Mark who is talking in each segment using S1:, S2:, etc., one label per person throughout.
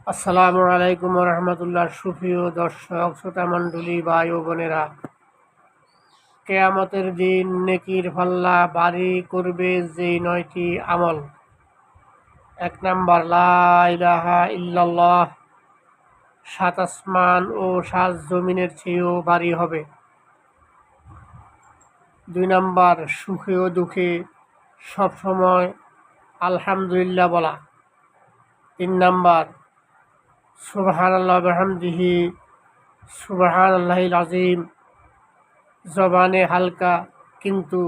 S1: আসসালামু আলাইকুম রহমতুল্লাহ। সুপ্রিয় দর্শক শ্রোতা মণ্ডলী, ভাই ও বোনেরা, কেয়ামতের দিন নেকির পাল্লা ভারী করবে যে 9টি আমল। 1 নাম্বার, লা ইলাহা ইল্লাল্লাহ, 7 আসমান ও 7 জমিনের চেয়েও ভারী হবে। 2 নাম্বার, সুখে ও দুঃখে সবসময় আলহামদুলিল্লাহ বলা। 3 নাম্বার, সুবহানাল্লাহ বিহামদিহি সুবহানাল্লাহিল আযীম, জবানে হালকা কিন্তু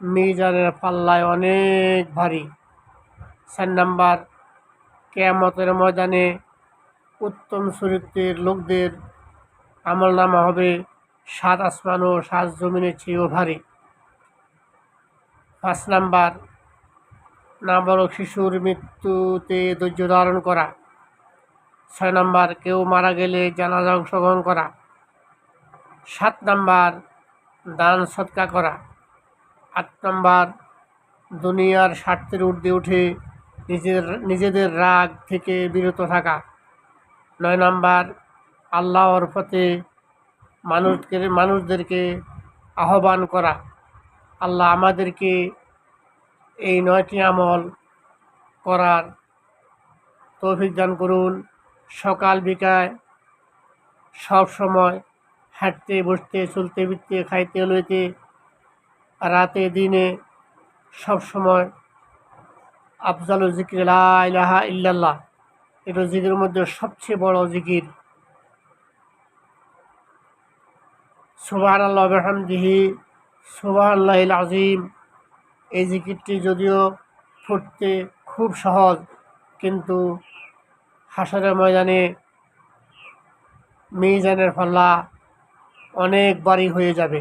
S1: মিজানের পাল্লায় অনেক ভারী। 4 নাম্বার, কিয়ামতের ময়দানে উত্তম চরিত্রের লোকদের আমলনামা হবে 7 আসমান ও 7 জমিনের চেয়েও ভারী। 5 নাম্বার, নাবালক শিশুর মৃত্যুতে ধৈর্য ধারণ করা। 6 নাম্বার, কেউ মারা গেলে জানাজা অংশগ্রহণ করা। 7 নাম্বার, দান সদকা করা। 8 নাম্বার, দুনিয়ার স্বার্থের ঊর্ধ্বে উঠে নিজেদের রাগ থেকে বিরত থাকা। 9 নাম্বার, আল্লাহর পথে মানুষদেরকে আহ্বান করা। আল্লাহ আমাদেরকে এই 9টি আমল করার তৌফিক দান করুন। সকাল বিকাল সব সময় হাঁটতে বসতে চলতে ফিরতে খাইতে লইতে রাতে দিনে সব সময় আফজালু জিকির লা ইলাহা ইল্লাল্লাহ। এটা জিকিরের মধ্যে সবচেয়ে বড় জিকির। সুবহানাল্লাহ বিহামদিহি সুবহানাল্লাহিল আযীম। এই জিকিরটি যদিও পড়তে খুব সহজ, কিন্তু হাসরের ময়দানে মিজানের পাল্লা অনেক ভারী হয়ে যাবে।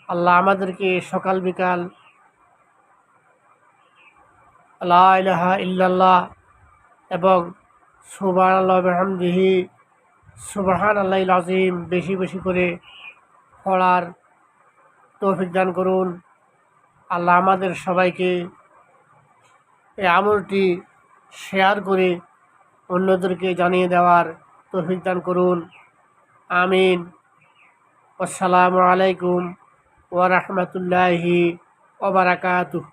S1: আল্লাহ আমাদেরকে সকাল বিকাল লা ইলাহা ইল্লাল্লাহ এবং সুবহানাল্লাহ বিহামদিহি সুবহানাল্লাহিল আযীম বেশি বেশি করে পড়ার তৌফিক দান করুন। আল্লাহ আমাদের সবাইকে এই আমলটি শেয়ার করে অন্যদেরকে জানিয়ে দেওয়ার তৌফিক দান করুন। আমিন। আসসালামু আলাইকুম ওয়া রাহমাতুল্লাহি ওয়া বারাকাতুহু।